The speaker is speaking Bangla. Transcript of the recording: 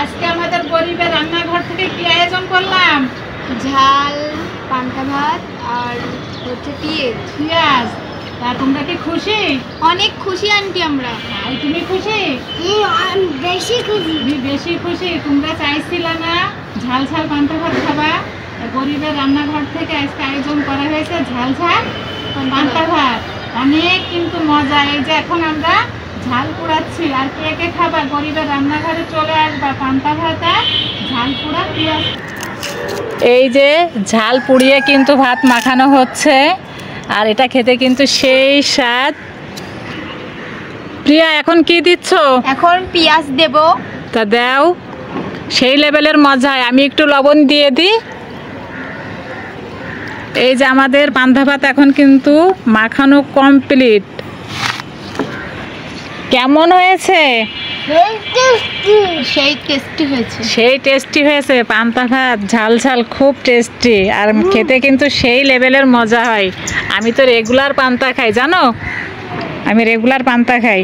আজকে আমাদের গরিবের রান্নাঘর থেকে কি আয়োজন করলাম? ঝাল, পান্তা ভাত আর হচ্ছে পেঁয়াজ। তা তোমরা কি খুশি? অনেক খুশি আন্টি আমরা। আর তুমি খুশি? বেশি খুশি। তুমি বেশি খুশি। তোমরা চাইছিলে না ঝাল ঝাল পান্তা ভাত খাবা? গরিবের রান্নাঘর থেকে আজকে আয়োজন করা হয়েছে ঝাল ঝাল পান্তা ভাত। অনেক কিন্তু মজা। এই যে এখন আমরা ঝাল পোড়াচ্ছি। আর কে কে খাবা? গরিবের রান্নাঘরে চলে আসবা। পান্তা ভাত আর ঝাল পোড়া পেঁয়াজ। এই যে ঝাল পুড়িয়ে কিন্তু ভাত মাখানো হচ্ছে, আর এটা খেতে কিন্তু সেই স্বাদ। প্রিয়া, এখন কি দিচ্ছ? এখন পেঁয়াজ দেব। তা দাও, সেই লেভেলের মজা হয়। আমি একটু লবণ দিয়ে দিই। এই যে আমাদের পান্তা ভাত এখন কিন্তু মাখানো কমপ্লিট। কেমন হয়েছে? সেই টেস্টি হয়েছে। সেই টেস্টি হয়েছে। পান্তা ভাত ঝাল ঝাল খুব টেস্টি, আর খেতে কিন্তু সেই লেভেলের মজা হয়। আমি তো রেগুলার পান্তা খাই, জানো? আমি রেগুলার পান্তা খাই।